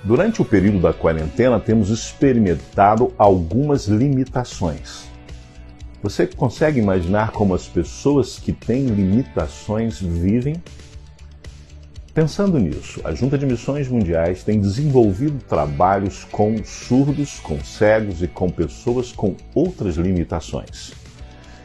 Durante o período da quarentena, temos experimentado algumas limitações. Você consegue imaginar como as pessoas que têm limitações vivem? Pensando nisso, a Junta de Missões Mundiais tem desenvolvido trabalhos com surdos, com cegos e com pessoas com outras limitações.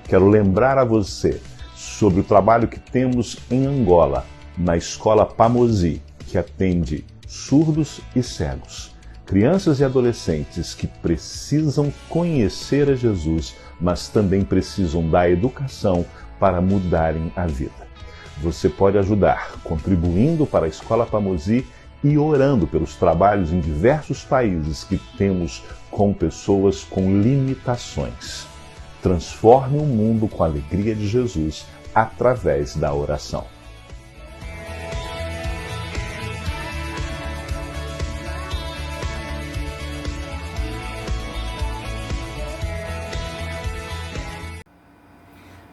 Quero lembrar a você sobre o trabalho que temos em Angola, na Escola Pamosi, que atende surdos e cegos, crianças e adolescentes que precisam conhecer a Jesus, mas também precisam da educação para mudarem a vida. Você pode ajudar contribuindo para a Escola Pamosi e orando pelos trabalhos em diversos países que temos com pessoas com limitações. Transforme o mundo com a alegria de Jesus através da oração.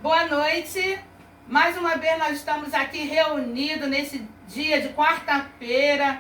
Boa noite, mais uma vez nós estamos aqui reunidos nesse dia de quarta-feira,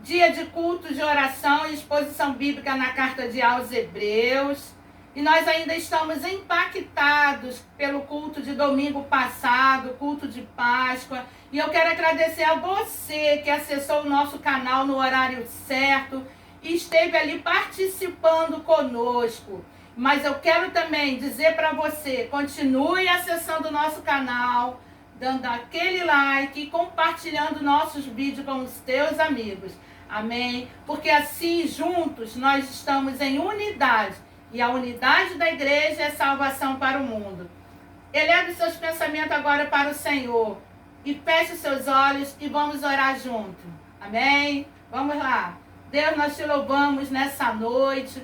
dia de culto de oração e exposição bíblica na carta aos Hebreus. E nós ainda estamos impactados pelo culto de domingo passado, culto de Páscoa. E eu quero agradecer a você que acessou o nosso canal no horário certo e esteve ali participando conosco. Mas eu quero também dizer para você, continue acessando o nosso canal, dando aquele like e compartilhando nossos vídeos com os teus amigos. Amém? Porque assim, juntos, nós estamos em unidade. E a unidade da igreja é salvação para o mundo. Eleve seus pensamentos agora para o Senhor. E feche os seus olhos e vamos orar junto. Amém? Vamos lá. Deus, nós te louvamos nessa noite.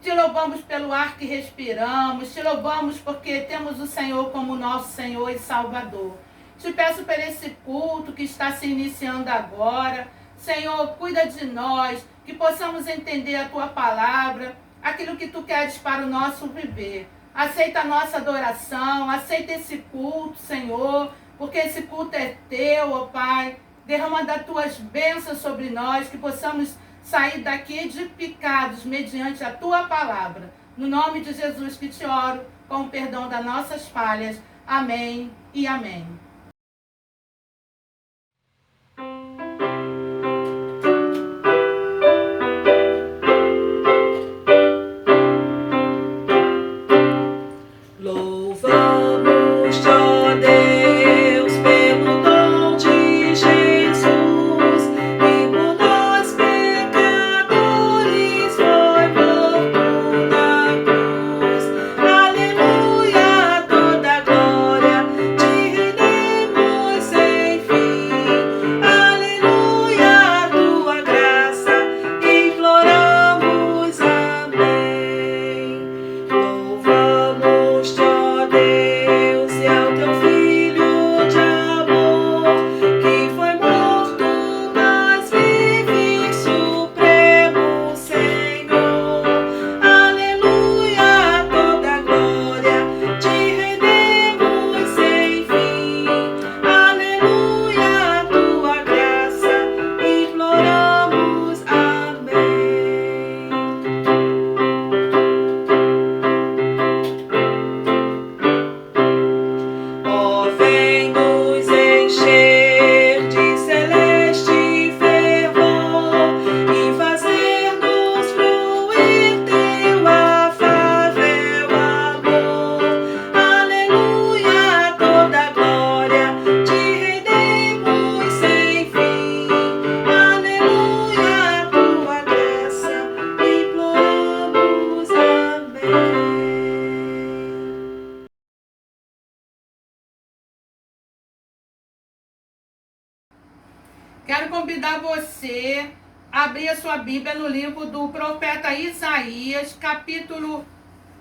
Te louvamos pelo ar que respiramos, te louvamos porque temos o Senhor como nosso Senhor e Salvador. Te peço por esse culto que está se iniciando agora. Senhor, cuida de nós, que possamos entender a Tua palavra, aquilo que Tu queres para o nosso viver. Aceita a nossa adoração, aceita esse culto, Senhor, porque esse culto é Teu, ó Pai. Derrama das Tuas bênçãos sobre nós, que possamos sair daqui edificados mediante a Tua palavra. No nome de Jesus que te oro, com o perdão das nossas falhas. Amém e amém. Louvamos-te, ó Deus, pelo dom de Jesus, e por nós pecadores foi morto na cruz. Aleluia, toda glória te rendemos sem fim. Aleluia, tua graça imploramos, amém. Louvamos-te, ó Deus, e ao teu Filho de amor, que foi morto, mas vive, supremo Senhor. Aleluia, toda glória te rendemos sem fim. Aleluia, tua graça imploramos, amém. Ó, vem nos encher de celeste fervor e fazer-nos fluir teu afável amor. Aleluia, toda glória te rendemos sem fim. Aleluia, tua graça imploramos, amém. Quero convidar você a abrir a sua Bíblia no livro do profeta Isaías, capítulo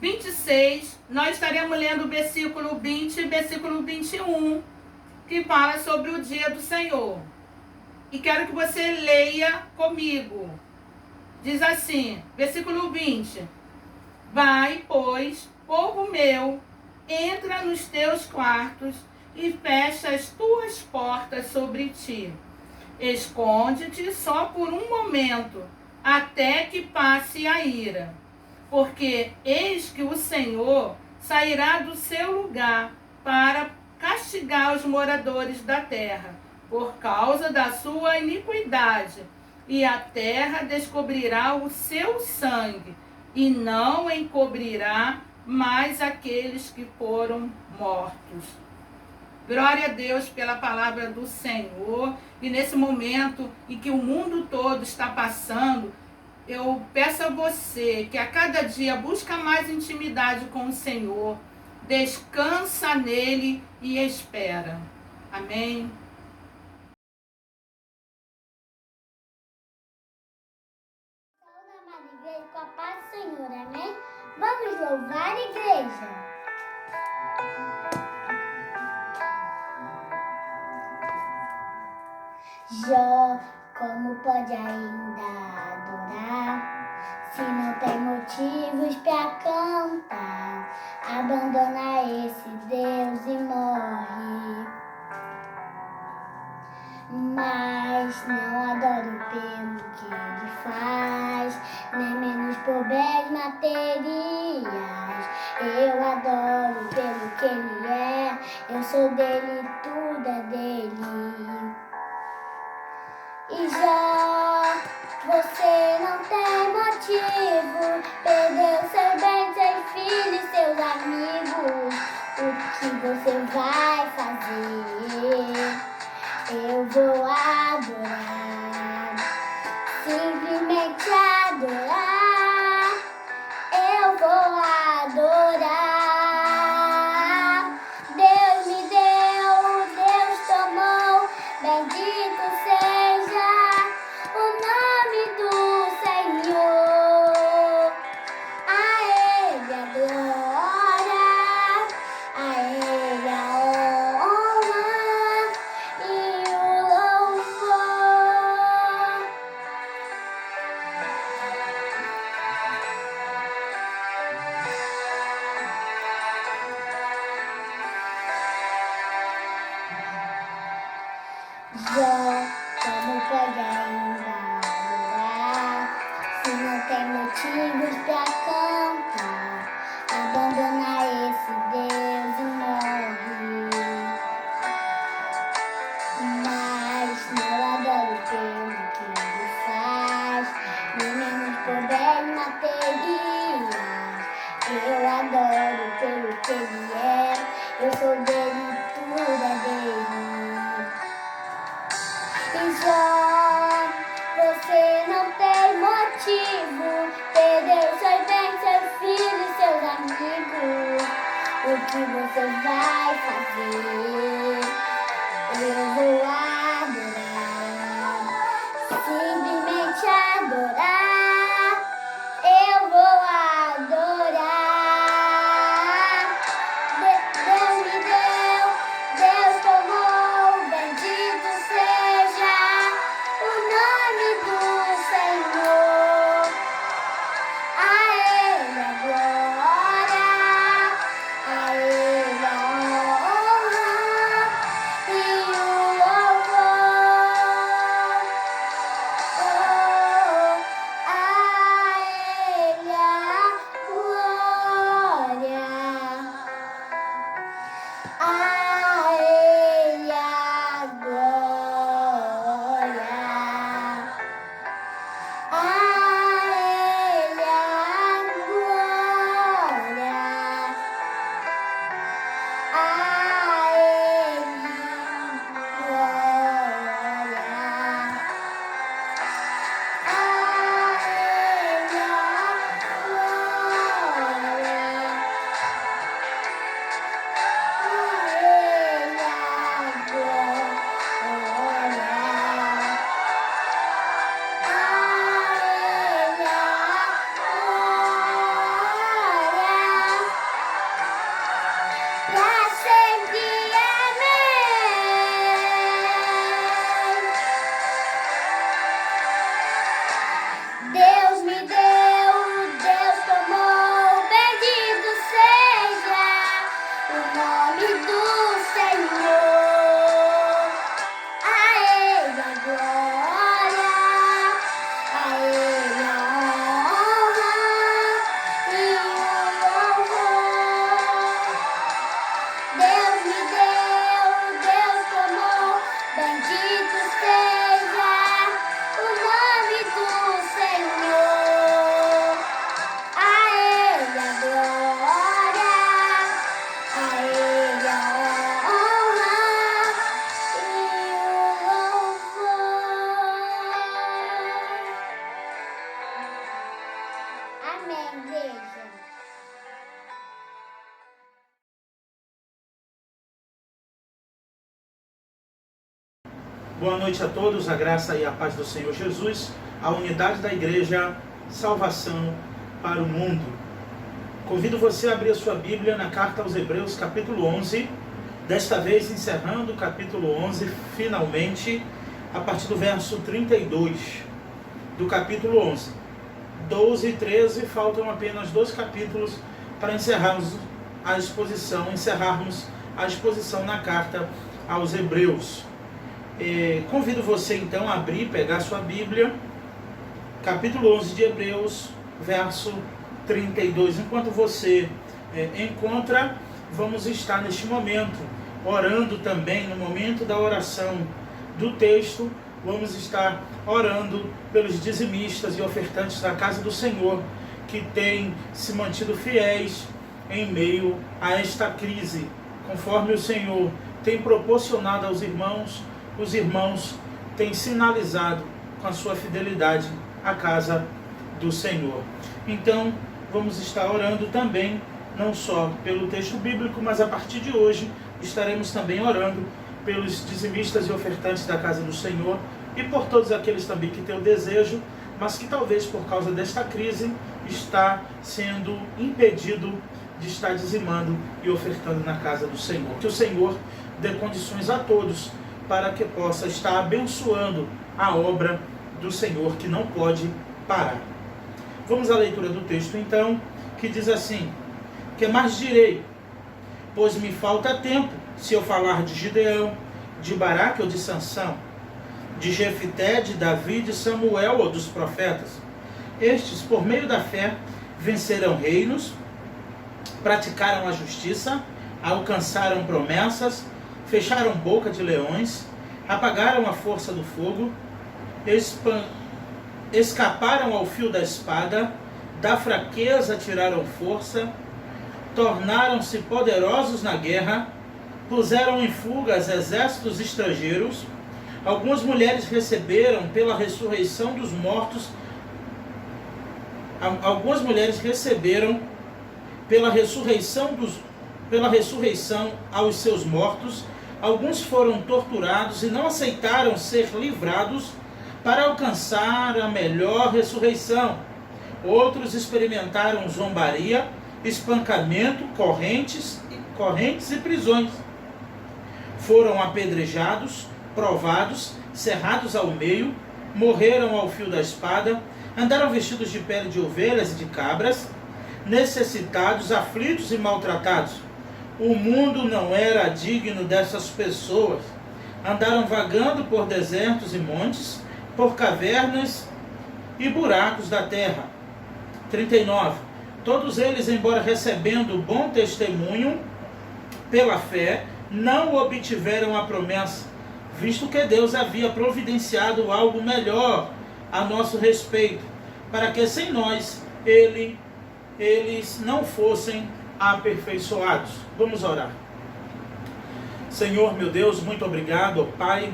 26. Nós estaremos lendo o versículo 20 e versículo 21, que fala sobre o dia do Senhor. E quero que você leia comigo. Diz assim, versículo 20. Vai, pois, povo meu, entra nos teus quartos e fecha as tuas portas sobre ti. Esconde-te só por um momento, até que passe a ira. Porque eis que o Senhor sairá do seu lugar para castigar os moradores da terra, por causa da sua iniquidade, e a terra descobrirá o seu sangue, e não encobrirá mais aqueles que foram mortos. Glória a Deus pela palavra do Senhor. E nesse momento em que o mundo todo está passando, eu peço a você que a cada dia busca mais intimidade com o Senhor, descansa nele e espera. Amém. Saúde, amada igreja, com a paz do Senhor, amém? Vamos louvar a igreja. Jó, como pode ainda adorar, se não tem motivos para cantar? Abandona esse Deus e morre. Mas não adoro pelo que ele faz, nem menos por bens materiais. Eu adoro pelo que ele é, eu sou dele, tudo é dele. E já você não tem motivo, perdeu seu bem, seu filho e seus amigos. O que você vai fazer? Eu vou adorar, simplesmente adorar. Eu vou adorar. Deus me deu, Deus tomou, bendito seja o nome do Senhor. A Ele a glória, a Ele a honra e o louvor. Jó, como pode ainda adorar, se não tem motivos pra cantar? Abandona esse Deus e morre. Mas não adoro pelo que ele faz, nem menos por bens materiais. Eu adoro pelo que ele é, eu sou dele, tudo é dele. E Jó, você não tem motivo, perdeu seus bens, seu filho e seus amigos. O que você vai fazer? Eu vou adorar, simplesmente adorar. Eu vou adorar. Deus me deu, Deus tomou, bendito seja o nome do Senhor. A Ele a glória, a Ele a honra e o louvor. Bendito seja o nome do Senhor. A Ele a glória, a Ele a honra e o louvor. Amém, igreja. Boa noite a todos, a graça e a paz do Senhor Jesus, a unidade da Igreja, salvação para o mundo. Convido você a abrir a sua Bíblia na carta aos Hebreus, capítulo 11, desta vez encerrando o capítulo 11, finalmente, a partir do verso 32 do capítulo 11. 12 e 13, faltam apenas 2 capítulos para encerrarmos a exposição na carta aos Hebreus. Convido você então a abrir, pegar sua Bíblia, capítulo 11 de Hebreus, verso 32. Enquanto você encontra, vamos estar neste momento orando também. No momento da oração do texto, vamos estar orando pelos dizimistas e ofertantes da casa do Senhor, que têm se mantido fiéis em meio a esta crise. Conforme o Senhor tem proporcionado aos irmãos, os irmãos têm sinalizado com a sua fidelidade à casa do Senhor. Então, vamos estar orando também, não só pelo texto bíblico, mas a partir de hoje estaremos também orando pelos dizimistas e ofertantes da casa do Senhor e por todos aqueles também que têm o desejo, mas que talvez por causa desta crise está sendo impedido de estar dizimando e ofertando na casa do Senhor. Que o Senhor dê condições a todos para que possa estar abençoando a obra do Senhor, que não pode parar. Vamos à leitura do texto então, que diz assim: que mais direi? Pois me falta tempo, se eu falar de Gideão, de Baraque ou de Sansão, de Jefité, de Davi, de Samuel ou dos profetas. Estes, por meio da fé, venceram reinos, praticaram a justiça, alcançaram promessas, fecharam boca de leões, apagaram a força do fogo, escaparam ao fio da espada, da fraqueza tiraram força, tornaram-se poderosos na guerra, puseram em fuga os exércitos estrangeiros. Algumas mulheres receberam pela ressurreição dos mortos, pela ressurreição aos seus mortos. Alguns foram torturados e não aceitaram ser livrados para alcançar a melhor ressurreição. Outros experimentaram zombaria, espancamento, correntes e prisões. Foram apedrejados, provados, cerrados ao meio, morreram ao fio da espada, andaram vestidos de pele de ovelhas e de cabras, necessitados, aflitos e maltratados. O mundo não era digno dessas pessoas. Andaram vagando por desertos e montes, por cavernas e buracos da terra. 39. Todos eles, embora recebendo bom testemunho pela fé, não obtiveram a promessa, visto que Deus havia providenciado algo melhor a nosso respeito, para que sem nós eles não fossem aperfeiçoados. Vamos orar. Senhor, meu Deus, muito obrigado, ó Pai,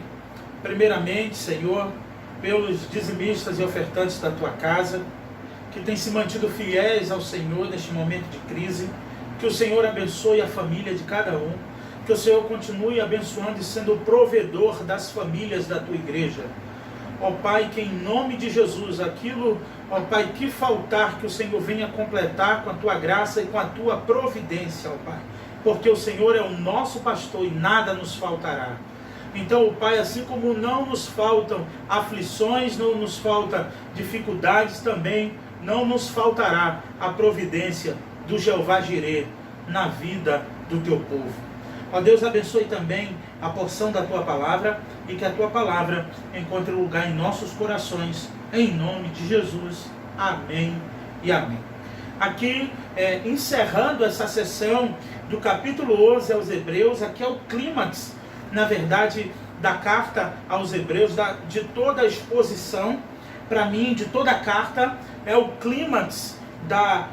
primeiramente, Senhor, pelos dizimistas e ofertantes da Tua casa, que têm se mantido fiéis ao Senhor neste momento de crise. Que o Senhor abençoe a família de cada um, que o Senhor continue abençoando e sendo o provedor das famílias da Tua igreja. Ó Pai, que em nome de Jesus, aquilo, ó Pai, que faltar, que o Senhor venha completar com a Tua graça e com a Tua providência, ó Pai. Porque o Senhor é o nosso pastor e nada nos faltará. Então, ó Pai, assim como não nos faltam aflições, não nos faltam dificuldades, também não nos faltará a providência do Jeová Jireh na vida do Teu povo. Ó Deus, abençoe também a porção da Tua palavra e que a Tua palavra encontre lugar em nossos corações, em nome de Jesus. Amém e amém. Aqui, encerrando essa sessão do capítulo 11 aos Hebreus, aqui é o clímax, na verdade, da carta aos Hebreus, de toda a exposição, para mim, de toda a carta, é o clímax da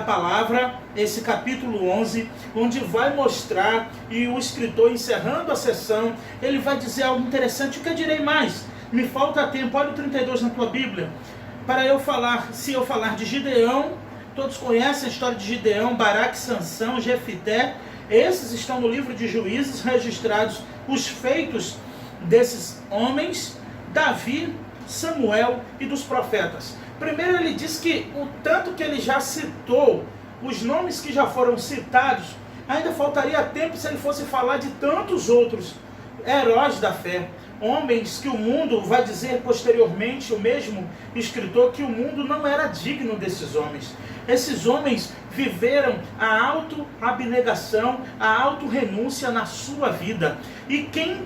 palavra, esse capítulo 11, onde vai mostrar, e o escritor encerrando a sessão, ele vai dizer algo interessante. O que eu direi mais? Me falta tempo, olha o 32 na tua Bíblia, para eu falar, se eu falar de Gideão, todos conhecem a história de Gideão, Baraque, Sansão, Jefité, esses estão no livro de Juízes, registrados os feitos desses homens, Davi, Samuel e dos profetas. Primeiro ele diz que o tanto que ele já citou, os nomes que já foram citados, ainda faltaria tempo se ele fosse falar de tantos outros heróis da fé, homens que o mundo, vai dizer posteriormente o mesmo escritor, que o mundo não era digno desses homens. Esses homens viveram a auto-abnegação, a auto-renúncia na sua vida. E quem,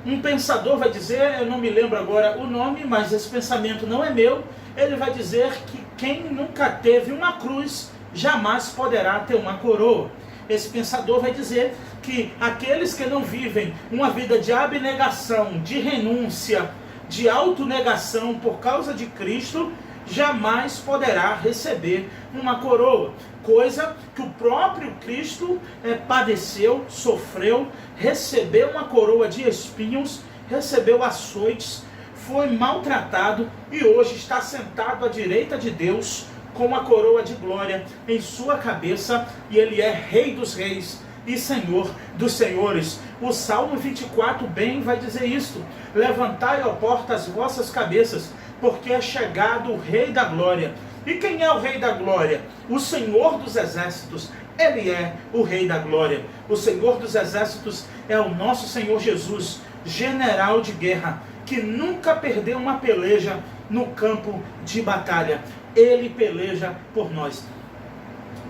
um pensador vai dizer, eu não me lembro agora o nome, mas esse pensamento não é meu, ele vai dizer que quem nunca teve uma cruz, jamais poderá ter uma coroa. Esse pensador vai dizer que aqueles que não vivem uma vida de abnegação, de renúncia, de autonegação por causa de Cristo, jamais poderá receber uma coroa. Coisa que o próprio Cristo padeceu, sofreu, recebeu uma coroa de espinhos, recebeu açoites, foi maltratado e hoje está sentado à direita de Deus com uma coroa de glória em sua cabeça, e ele é Rei dos Reis e Senhor dos Senhores. O Salmo 24 bem vai dizer isto: levantai, ó porta, as vossas cabeças, porque é chegado o Rei da Glória. E quem é o Rei da Glória? O Senhor dos Exércitos. Ele é o Rei da Glória. O Senhor dos Exércitos é o nosso Senhor Jesus, general de guerra, que nunca perdeu uma peleja no campo de batalha. Ele peleja por nós.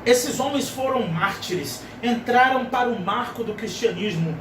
Esses homens foram mártires, entraram para o marco do cristianismo,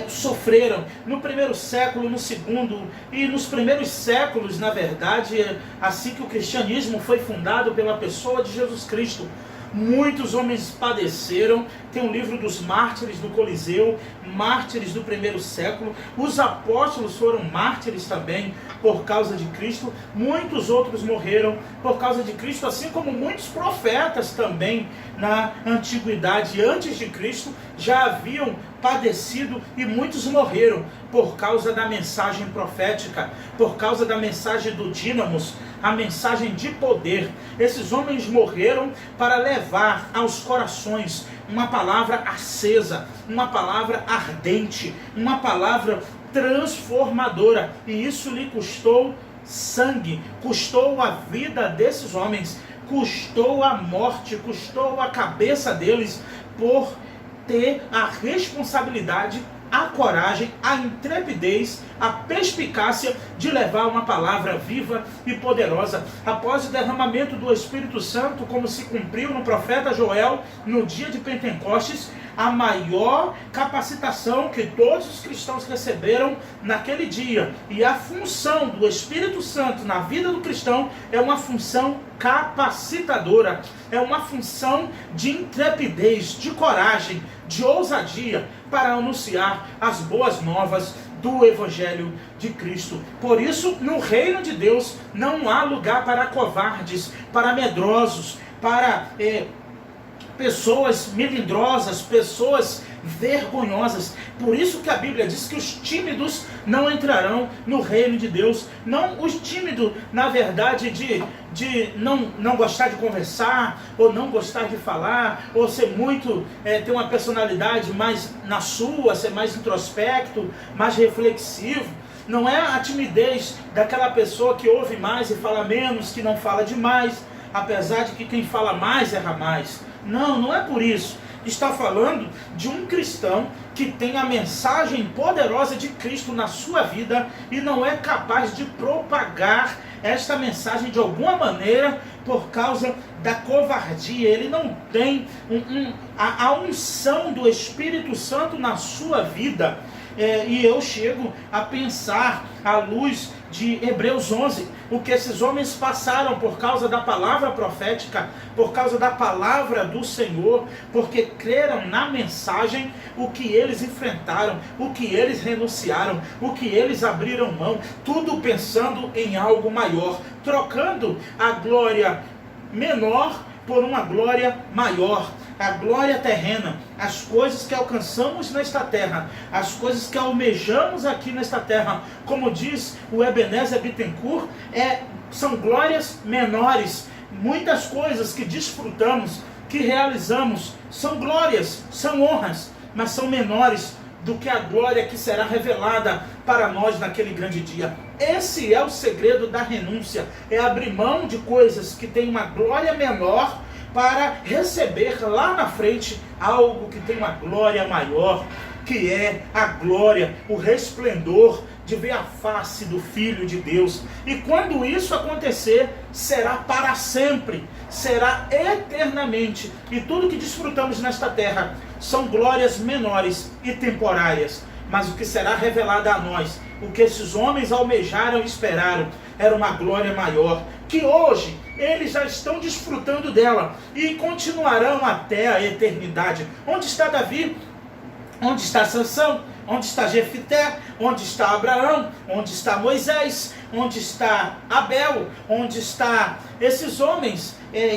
sofreram no primeiro século, no segundo e nos primeiros séculos, na verdade, assim que o cristianismo foi fundado pela pessoa de Jesus Cristo. Muitos homens padeceram. Tem o livro dos mártires do Coliseu, mártires do primeiro século. Os apóstolos foram mártires também por causa de Cristo. Muitos outros morreram por causa de Cristo, assim como muitos profetas também na antiguidade, antes de Cristo, já haviam padecido e muitos morreram por causa da mensagem profética, por causa da mensagem do dínamos, a mensagem de poder. Esses homens morreram para levar aos corações uma palavra acesa, uma palavra ardente, uma palavra transformadora, e isso lhe custou sangue, custou a vida desses homens, custou a morte, custou a cabeça deles, por ter a responsabilidade, a coragem, a intrepidez, a perspicácia de levar uma palavra viva e poderosa. Após o derramamento do Espírito Santo, como se cumpriu no profeta Joel, no dia de Pentecostes, a maior capacitação que todos os cristãos receberam naquele dia. E a função do Espírito Santo na vida do cristão é uma função capacitadora, é uma função de intrepidez, de coragem, de ousadia, para anunciar as boas novas do Evangelho de Cristo. Por isso, no reino de Deus não há lugar para covardes, para medrosos, para pessoas melindrosas, pessoas vergonhosas. Por isso que a Bíblia diz que os tímidos não entrarão no reino de Deus. Não os tímidos, na verdade, de não gostar de conversar, ou não gostar de falar, ou ser muito, ter uma personalidade mais na sua, ser mais introspecto, mais reflexivo. Não é a timidez daquela pessoa que ouve mais e fala menos, que não fala demais, apesar de que quem fala mais erra mais. Não, não é por isso. Está falando de um cristão que tem a mensagem poderosa de Cristo na sua vida e não é capaz de propagar esta mensagem de alguma maneira por causa da covardia. Ele não tem a unção do Espírito Santo na sua vida. E eu chego a pensar, à luz de Hebreus 11, o que esses homens passaram por causa da palavra profética, por causa da palavra do Senhor, porque creram na mensagem, o que eles enfrentaram, o que eles renunciaram, o que eles abriram mão, tudo pensando em algo maior, trocando a glória menor por uma glória maior. A glória terrena, as coisas que alcançamos nesta terra, as coisas que almejamos aqui nesta terra, como diz o Ebenezer Bittencourt, são glórias menores. Muitas coisas que desfrutamos, que realizamos, são glórias, são honras, mas são menores do que a glória que será revelada para nós naquele grande dia. Esse é o segredo da renúncia, é abrir mão de coisas que têm uma glória menor para receber lá na frente algo que tem uma glória maior, que é a glória, o resplendor de ver a face do Filho de Deus. E quando isso acontecer, será para sempre, será eternamente. E tudo que desfrutamos nesta terra são glórias menores e temporárias, mas o que será revelado a nós, o que esses homens almejaram e esperaram, era uma glória maior, que hoje eles já estão desfrutando dela e continuarão até a eternidade. Onde está Davi? Onde está Sansão? Onde está Jefité? Onde está Abraão? Onde está Moisés? Onde está Abel? Onde está esses homens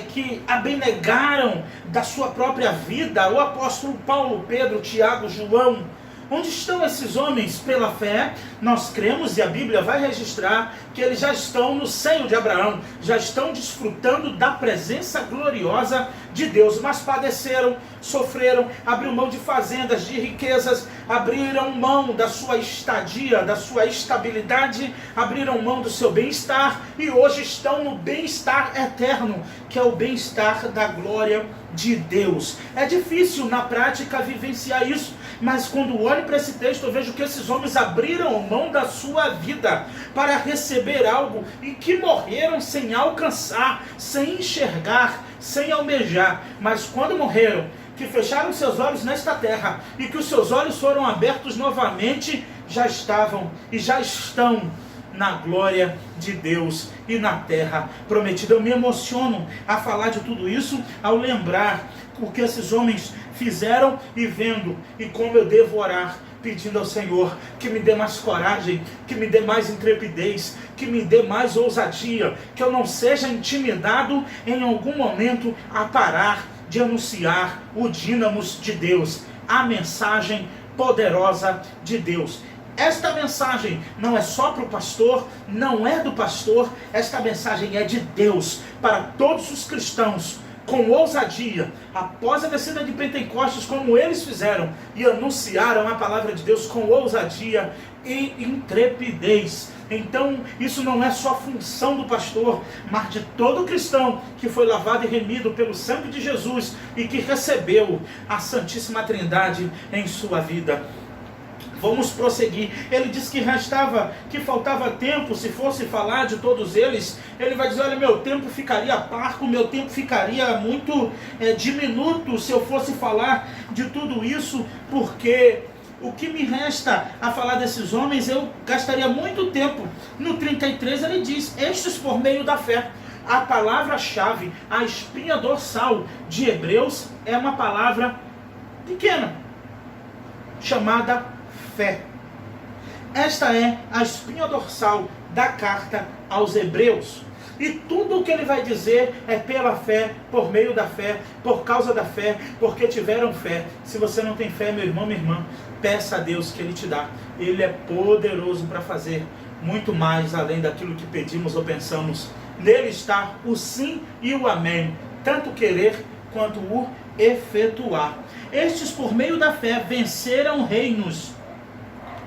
que abnegaram da sua própria vida? O apóstolo Paulo, Pedro, Tiago, João. Onde estão esses homens? Pela fé, nós cremos, e a Bíblia vai registrar que eles já estão no seio de Abraão, já estão desfrutando da presença gloriosa de Deus, mas padeceram, sofreram, abriram mão de fazendas, de riquezas, abriram mão da sua estadia, da sua estabilidade, abriram mão do seu bem-estar, e hoje estão no bem-estar eterno, que é o bem-estar da glória de Deus. É difícil na prática vivenciar isso, mas quando olho para esse texto, eu vejo que esses homens abriram mão da sua vida para receber algo e que morreram sem alcançar, sem enxergar, sem almejar. Mas quando morreram, que fecharam seus olhos nesta terra e que os seus olhos foram abertos novamente, já estavam e já estão na glória de Deus e na terra prometida. Eu me emociono a falar de tudo isso, ao lembrar o que esses homens fizeram e vendo, e como eu devo orar, pedindo ao Senhor que me dê mais coragem, que me dê mais intrepidez, que me dê mais ousadia, que eu não seja intimidado em algum momento a parar de anunciar o dínamos de Deus, a mensagem poderosa de Deus. Esta mensagem não é só para o pastor, não é do pastor, esta mensagem é de Deus para todos os cristãos, com ousadia, após a descida de Pentecostes, como eles fizeram, e anunciaram a palavra de Deus com ousadia e intrepidez. Então, isso não é só função do pastor, mas de todo cristão que foi lavado e remido pelo sangue de Jesus e que recebeu a Santíssima Trindade em sua vida. Vamos prosseguir. Ele diz que faltava tempo. Se fosse falar de todos eles, ele vai dizer: olha, meu tempo ficaria parco, meu tempo ficaria muito diminuto se eu fosse falar de tudo isso, porque o que me resta a falar desses homens, eu gastaria muito tempo. No 33 ele diz: estes por meio da fé. A palavra-chave, a espinha dorsal de Hebreus é uma palavra pequena, chamada fé. Esta é a espinha dorsal da carta aos Hebreus. E tudo o que ele vai dizer é pela fé, por meio da fé, por causa da fé, porque tiveram fé. Se você não tem fé, meu irmão, minha irmã, peça a Deus que Ele te dá. Ele é poderoso para fazer muito mais além daquilo que pedimos ou pensamos. Nele está o sim e o amém, tanto querer quanto o efetuar. Estes, por meio da fé, venceram reinos,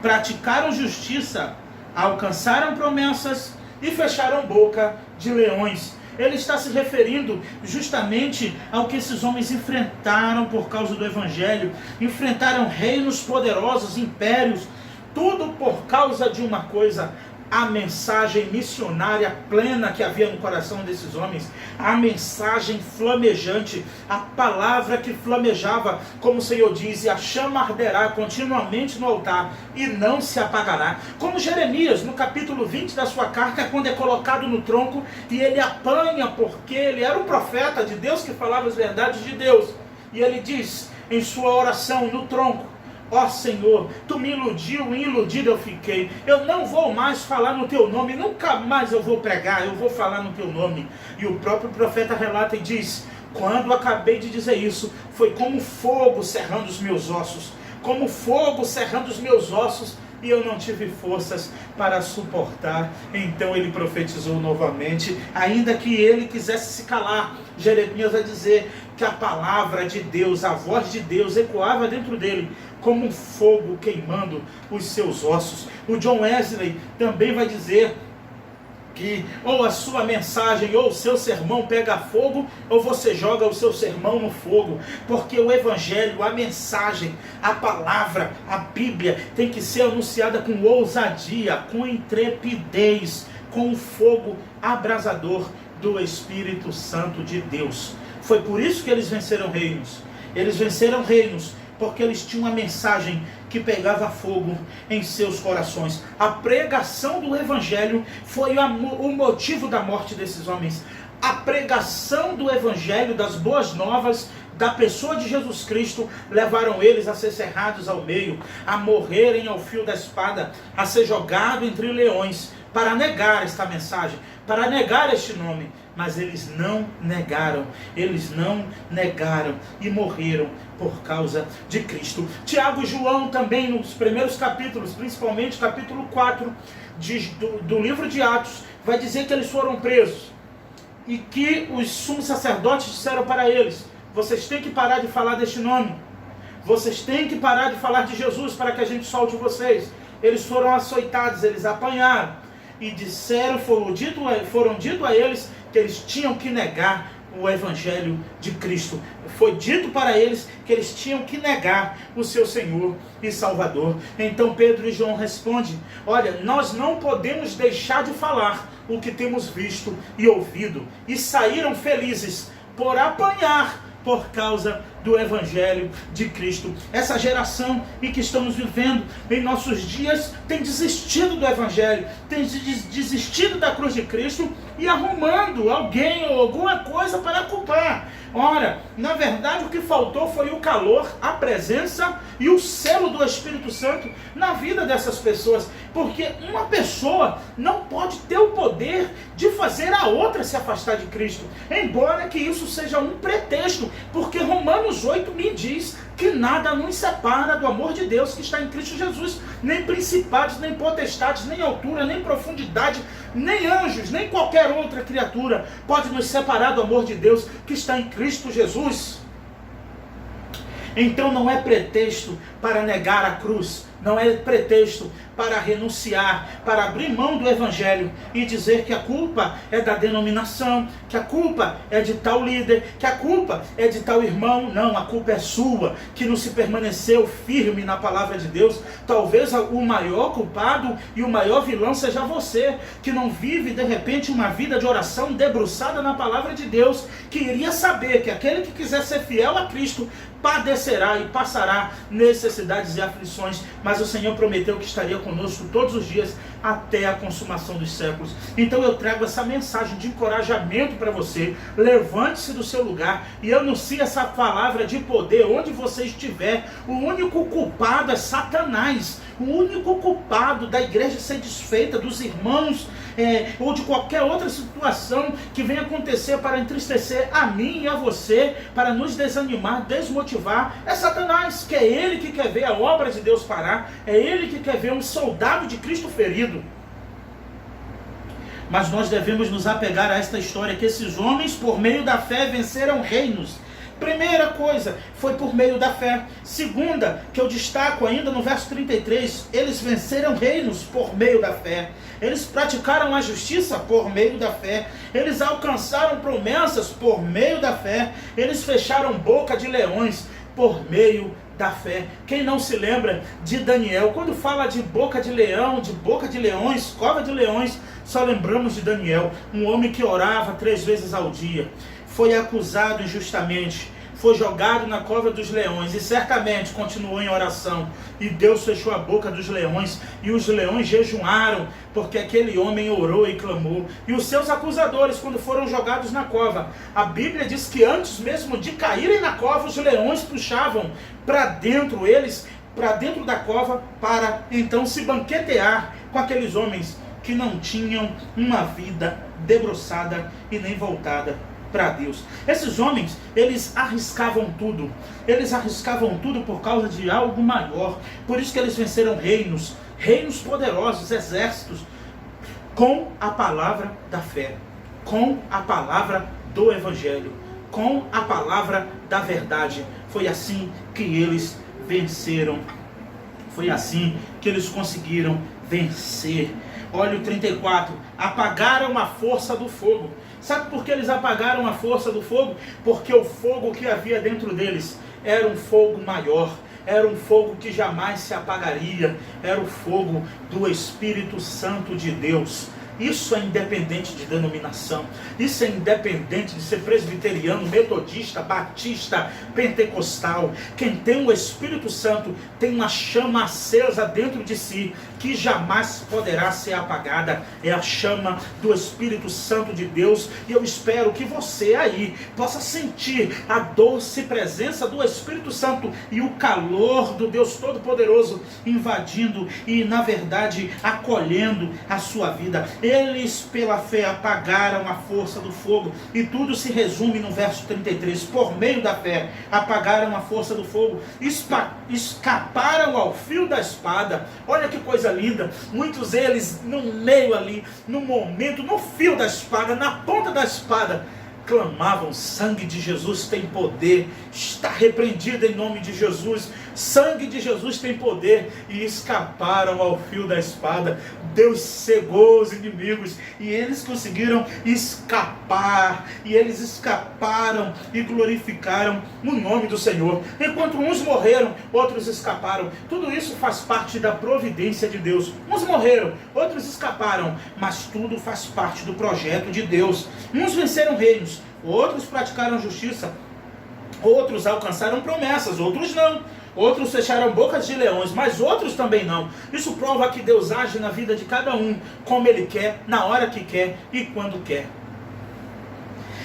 praticaram justiça, alcançaram promessas e fecharam boca de leões. Ele está se referindo justamente ao que esses homens enfrentaram por causa do Evangelho. Enfrentaram reinos poderosos, impérios, tudo por causa de uma coisa: a mensagem missionária plena que havia no coração desses homens, a mensagem flamejante, a palavra que flamejava, como o Senhor diz, e a chama arderá continuamente no altar e não se apagará. Como Jeremias, no capítulo 20 da sua carta, quando é colocado no tronco e ele apanha, porque ele era um profeta de Deus que falava as verdades de Deus, e ele diz em sua oração no tronco: ó Senhor, tu me iludiu e iludido eu fiquei. Eu não vou mais falar no teu nome, nunca mais eu vou pregar, eu vou falar no teu nome. E o próprio profeta relata e diz: quando acabei de dizer isso, foi como fogo cerrando os meus ossos, como fogo cerrando os meus ossos, e eu não tive forças para suportar. Então ele profetizou novamente, ainda que ele quisesse se calar. Jeremias vai dizer que a palavra de Deus, a voz de Deus ecoava dentro dele como um fogo queimando os seus ossos. O John Wesley também vai dizer que ou a sua mensagem ou o seu sermão pega fogo, ou você joga o seu sermão no fogo, porque o evangelho, a mensagem, a palavra, a Bíblia tem que ser anunciada com ousadia, com intrepidez, com o fogo abrasador do Espírito Santo de Deus. Foi por isso que eles venceram reinos. Eles venceram reinos porque eles tinham uma mensagem que pegava fogo em seus corações. A pregação do Evangelho foi o motivo da morte desses homens. A pregação do Evangelho, das boas novas, da pessoa de Jesus Cristo, levaram eles a ser cerrados ao meio, a morrerem ao fio da espada, a ser jogado entre leões, para negar esta mensagem, para negar este nome. Mas eles não negaram e morreram por causa de Cristo. Tiago e João também, nos primeiros capítulos, principalmente capítulo 4 do livro de Atos, vai dizer que eles foram presos e que os sumos sacerdotes disseram para eles: vocês têm que parar de falar deste nome, vocês têm que parar de falar de Jesus para que a gente solte vocês. Eles foram açoitados, eles apanharam e disseram, foram dito a eles que eles tinham que negar o Evangelho de Cristo. Foi dito para eles que eles tinham que negar o seu Senhor e Salvador. Então Pedro e João respondem: olha, nós não podemos deixar de falar o que temos visto e ouvido. E saíram felizes por apanhar por causa do Evangelho de Cristo. Essa geração em que estamos vivendo em nossos dias tem desistido do Evangelho, tem desistido da cruz de Cristo e arrumando alguém ou alguma coisa para culpar. Ora, na verdade o que faltou foi o calor, a presença e o selo do Espírito Santo na vida dessas pessoas, porque uma pessoa não pode ter o poder de fazer a outra se afastar de Cristo, embora que isso seja um pretexto, porque Romanos 8 me diz que nada nos separa do amor de Deus que está em Cristo Jesus, nem principados, nem potestades, nem altura, nem profundidade, nem anjos, nem qualquer outra criatura pode nos separar do amor de Deus que está em Cristo Jesus. Então não é pretexto para negar a cruz, não é pretexto para renunciar, para abrir mão do Evangelho e dizer que a culpa é da denominação, que a culpa é de tal líder, que a culpa é de tal irmão. Não, a culpa é sua, que não se permaneceu firme na palavra de Deus. Talvez o maior culpado e o maior vilão seja você, que não vive de repente uma vida de oração debruçada na palavra de Deus, que iria saber que aquele que quiser ser fiel a Cristo padecerá e passará necessidades e aflições, mas o Senhor prometeu que estaria conosco todos os dias até a consumação dos séculos. Então eu trago essa mensagem de encorajamento para você. Levante-se do seu lugar e anuncie essa palavra de poder onde você estiver. O único culpado é Satanás. O único culpado da igreja ser desfeita, dos irmãos, ou de qualquer outra situação que venha acontecer para entristecer a mim e a você, para nos desanimar, desmotivar, é Satanás, que é ele que quer ver a obra de Deus parar, é ele que quer ver um soldado de Cristo ferido. Mas nós devemos nos apegar a esta história, que esses homens, por meio da fé, venceram reinos. Primeira coisa, foi por meio da fé. Segunda, que eu destaco ainda no verso 33, eles venceram reinos por meio da fé. Eles praticaram a justiça por meio da fé. Eles alcançaram promessas por meio da fé. Eles fecharam boca de leões por meio da fé. Quem não se lembra de Daniel? Quando fala de boca de leão, de boca de leões, cova de leões, só lembramos de Daniel, um homem que orava 3 vezes ao dia, foi acusado injustamente, foi jogado na cova dos leões e certamente continuou em oração, e Deus fechou a boca dos leões, e os leões jejuaram, porque aquele homem orou e clamou. E os seus acusadores, quando foram jogados na cova, a Bíblia diz que antes mesmo de caírem na cova, os leões puxavam para dentro da cova, para então se banquetear com aqueles homens que não tinham uma vida debruçada e nem voltada para Deus. Esses homens, eles arriscavam tudo por causa de algo maior. Por isso que eles venceram reinos poderosos, exércitos, com a palavra da fé, com a palavra do evangelho, com a palavra da verdade. Foi assim que eles venceram, foi assim que eles conseguiram vencer. Olha o 34, apagaram a força do fogo. Sabe por que eles apagaram a força do fogo? Porque o fogo que havia dentro deles era um fogo maior, era um fogo que jamais se apagaria, era o fogo do Espírito Santo de Deus. Isso é independente de denominação, isso é independente de ser presbiteriano, metodista, batista, pentecostal. Quem tem o Espírito Santo tem uma chama acesa dentro de si, que jamais poderá ser apagada. É a chama do Espírito Santo de Deus, e eu espero que você aí possa sentir a doce presença do Espírito Santo e o calor do Deus Todo-Poderoso invadindo e, na verdade, acolhendo a sua vida. Eles, pela fé, apagaram a força do fogo, e tudo se resume no verso 33. Por meio da fé, apagaram a força do fogo, escaparam ao fio da espada. Olha que coisa linda. Muitos deles, no meio ali, no momento, no fio da espada, na ponta da espada, clamavam: sangue de Jesus tem poder, está repreendido em nome de Jesus, sangue de Jesus tem poder, e escaparam ao fio da espada. Deus cegou os inimigos e eles conseguiram escapar, e eles escaparam e glorificaram no nome do Senhor. Enquanto uns morreram, outros escaparam. Tudo isso faz parte da providência de Deus. Uns morreram, outros escaparam, mas tudo faz parte do projeto de Deus. Uns venceram reinos, outros praticaram justiça, outros alcançaram promessas, outros não. Outros fecharam bocas de leões, mas outros também não. Isso prova que Deus age na vida de cada um, como Ele quer, na hora que quer e quando quer.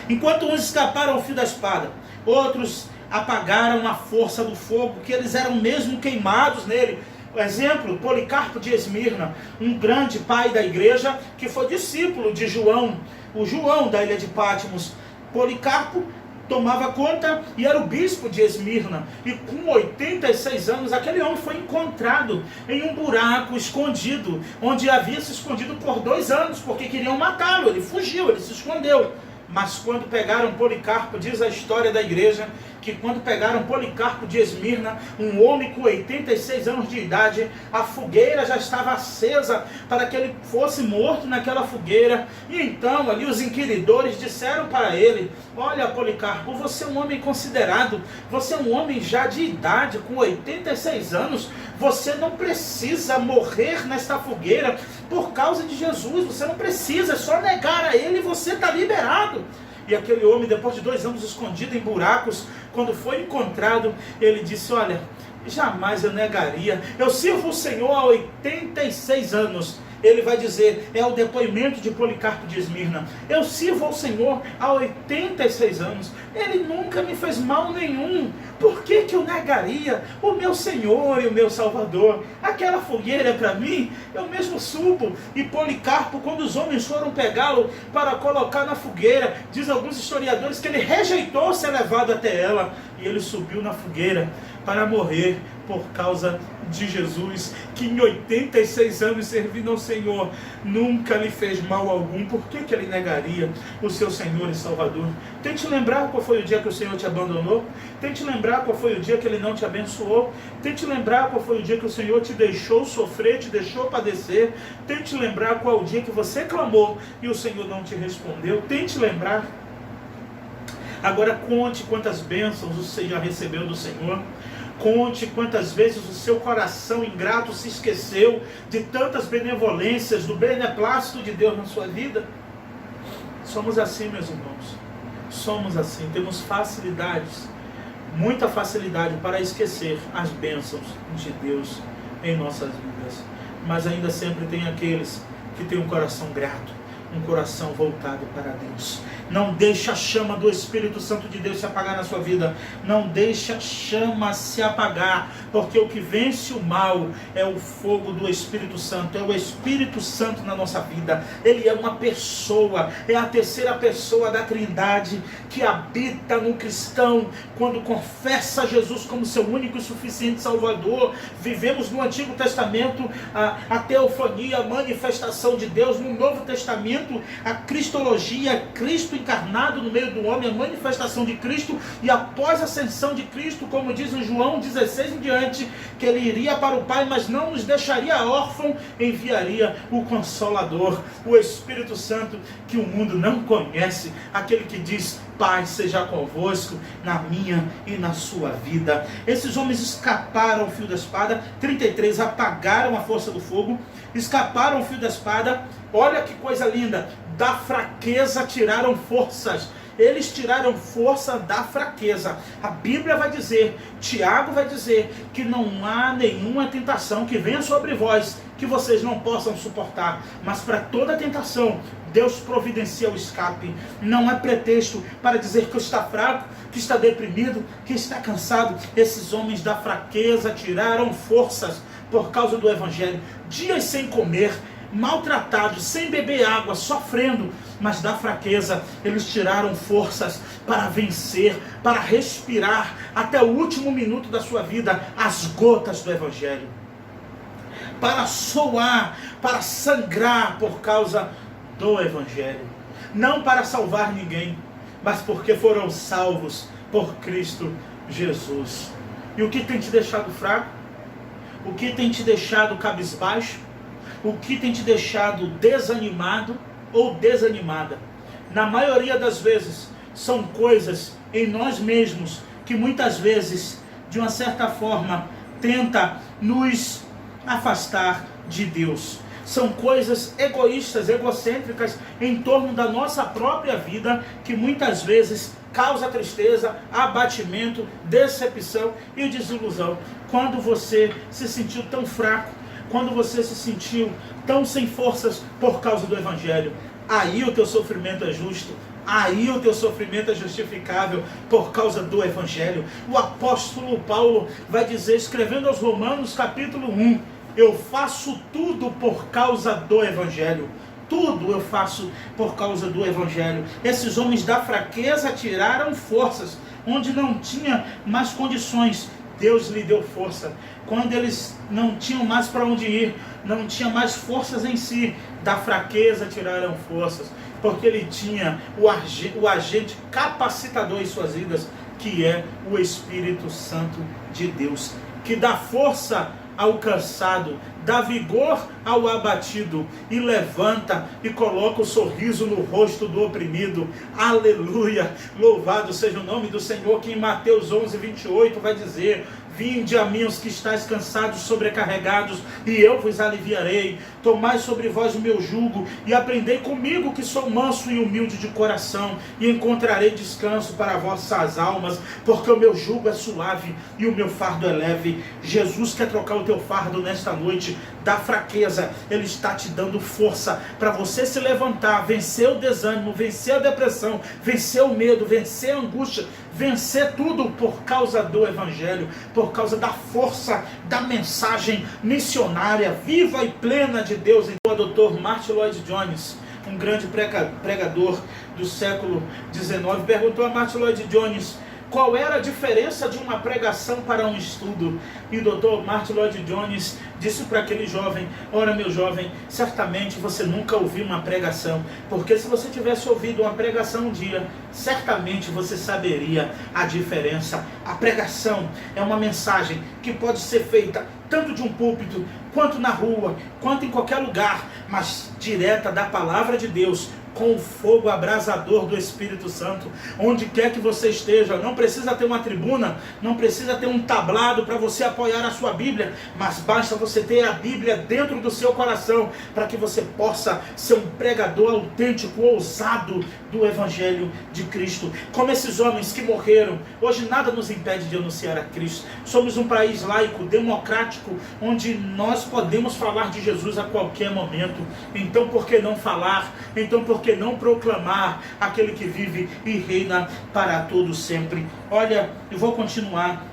Enquanto uns escaparam ao fio da espada, outros apagaram a força do fogo, que eles eram mesmo queimados nele. Exemplo, Policarpo de Esmirna, um grande pai da igreja, que foi discípulo de João, o João da ilha de Patmos. Policarpo tomava conta e era o bispo de Esmirna, e com 86 anos aquele homem foi encontrado em um buraco escondido, onde havia se escondido por 2 anos, porque queriam matá-lo. Ele fugiu, ele se escondeu. Mas quando pegaram Policarpo, diz a história da igreja, que quando pegaram Policarpo de Esmirna, um homem com 86 anos de idade, a fogueira já estava acesa para que ele fosse morto naquela fogueira. E então ali os inquiridores disseram para ele: olha, Policarpo, você é um homem considerado, você é um homem já de idade, com 86 anos, você não precisa morrer nesta fogueira por causa de Jesus, você não precisa, é só negar a ele e você está liberado. E aquele homem, depois de 2 anos escondido em buracos, quando foi encontrado, ele disse: olha, jamais eu negaria, eu sirvo o Senhor há 86 anos. Ele vai dizer, é o depoimento de Policarpo de Esmirna: eu sirvo ao Senhor há 86 anos, Ele nunca me fez mal nenhum, por que eu negaria o meu Senhor e o meu Salvador? Aquela fogueira é para mim, eu mesmo subo. E Policarpo, quando os homens foram pegá-lo para colocar na fogueira, diz alguns historiadores que ele rejeitou ser levado até ela, e ele subiu na fogueira para morrer por causa de Jesus, que em 86 anos servindo ao Senhor, nunca lhe fez mal algum. Por que ele negaria o seu Senhor e Salvador? Tente lembrar qual foi o dia que o Senhor te abandonou. Tente lembrar qual foi o dia que Ele não te abençoou. Tente lembrar qual foi o dia que o Senhor te deixou sofrer, te deixou padecer. Tente lembrar qual o dia que você clamou e o Senhor não te respondeu. Tente lembrar. Agora conte quantas bênçãos você já recebeu do Senhor. Conte quantas vezes o seu coração ingrato se esqueceu de tantas benevolências, do beneplácito de Deus na sua vida. Somos assim, meus irmãos. Somos assim. Temos facilidades, muita facilidade para esquecer as bênçãos de Deus em nossas vidas. Mas ainda sempre tem aqueles que têm um coração grato, um coração voltado para Deus. Não deixe a chama do Espírito Santo de Deus se apagar na sua vida. Não deixe a chama se apagar, porque o que vence o mal é o fogo do Espírito Santo. É o Espírito Santo na nossa vida. Ele é uma pessoa, é a terceira pessoa da Trindade que habita no cristão quando confessa Jesus como seu único e suficiente Salvador. Vivemos no Antigo Testamento a teofania, a manifestação de Deus. No Novo Testamento, a cristologia, Cristo encarnado no meio do homem, a manifestação de Cristo, e após a ascensão de Cristo, como diz em João 16 em diante, que ele iria para o Pai, mas não nos deixaria órfão, enviaria o Consolador, o Espírito Santo, que o mundo não conhece, aquele que diz: paz seja convosco na minha e na sua vida. Esses homens escaparam ao fio da espada. 33, apagaram a força do fogo, escaparam ao fio da espada. Olha que coisa linda, da fraqueza tiraram forças. Eles tiraram força da fraqueza. A Bíblia vai dizer, Tiago vai dizer, que não há nenhuma tentação que venha sobre vós que vocês não possam suportar, mas para toda tentação Deus providencia o escape. Não é pretexto para dizer que está fraco, que está deprimido, que está cansado. Esses homens da fraqueza tiraram forças por causa do Evangelho. Dias sem comer, maltratados, sem beber água, sofrendo, mas da fraqueza eles tiraram forças para vencer, para respirar até o último minuto da sua vida as gotas do Evangelho, para soar, para sangrar por causa do Evangelho, não para salvar ninguém, mas porque foram salvos por Cristo Jesus. E o que tem te deixado fraco? O que tem te deixado cabisbaixo? O que tem te deixado desanimado ou desanimada? Na maioria das vezes, são coisas em nós mesmos que muitas vezes, de uma certa forma, tenta nos afastar de Deus. São coisas egoístas, egocêntricas em torno da nossa própria vida que muitas vezes causa tristeza, abatimento, decepção e desilusão. Quando você se sentiu tão fraco, quando você se sentiu tão sem forças por causa do Evangelho, aí o teu sofrimento é justo, aí o teu sofrimento é justificável por causa do Evangelho. O apóstolo Paulo vai dizer, escrevendo aos Romanos capítulo 1, eu faço tudo por causa do Evangelho. Tudo eu faço por causa do Evangelho. Esses homens da fraqueza tiraram forças onde não tinha mais condições. Deus lhe deu força. Quando eles não tinham mais para onde ir, não tinha mais forças em si, da fraqueza tiraram forças, porque ele tinha o agente capacitador em suas vidas, que é o Espírito Santo de Deus, que dá força ao cansado, dá vigor ao abatido e levanta e coloca o sorriso no rosto do oprimido. Aleluia! Louvado seja o nome do Senhor, que em Mateus 11, 28 vai dizer: vinde a mim os que estáis cansados, sobrecarregados, e eu vos aliviarei. Tomai sobre vós o meu jugo e aprendei comigo, que sou manso e humilde de coração, e encontrarei descanso para vossas almas, porque o meu jugo é suave e o meu fardo é leve. Jesus quer trocar o teu fardo nesta noite da fraqueza. Ele está te dando força para você se levantar, vencer o desânimo, vencer a depressão, vencer o medo, vencer a angústia, vencer tudo por causa do Evangelho, por causa da força da mensagem missionária viva e plena de Deus. Então, o Dr. Martyn Lloyd-Jones, um grande pregador do século XIX, perguntou a Martyn Lloyd-Jones qual era a diferença de uma pregação para um estudo. E o Dr. Martyn Lloyd-Jones disse para aquele jovem: ora, meu jovem, certamente você nunca ouviu uma pregação, porque se você tivesse ouvido uma pregação um dia, certamente você saberia a diferença. A pregação é uma mensagem que pode ser feita tanto de um púlpito, quanto na rua, quanto em qualquer lugar, mas direta da palavra de Deus, com o fogo abrasador do Espírito Santo, onde quer que você esteja. Não precisa ter uma tribuna, não precisa ter um tablado para você apoiar a sua Bíblia, mas basta você ter a Bíblia dentro do seu coração, para que você possa ser um pregador autêntico, ousado do Evangelho de Cristo. Como esses homens que morreram, hoje nada nos impede de anunciar a Cristo. Somos um país laico, democrático, onde nós podemos falar de Jesus a qualquer momento. Então por que não falar? Então por que não proclamar aquele que vive e reina para todo sempre? Olha, eu vou continuar.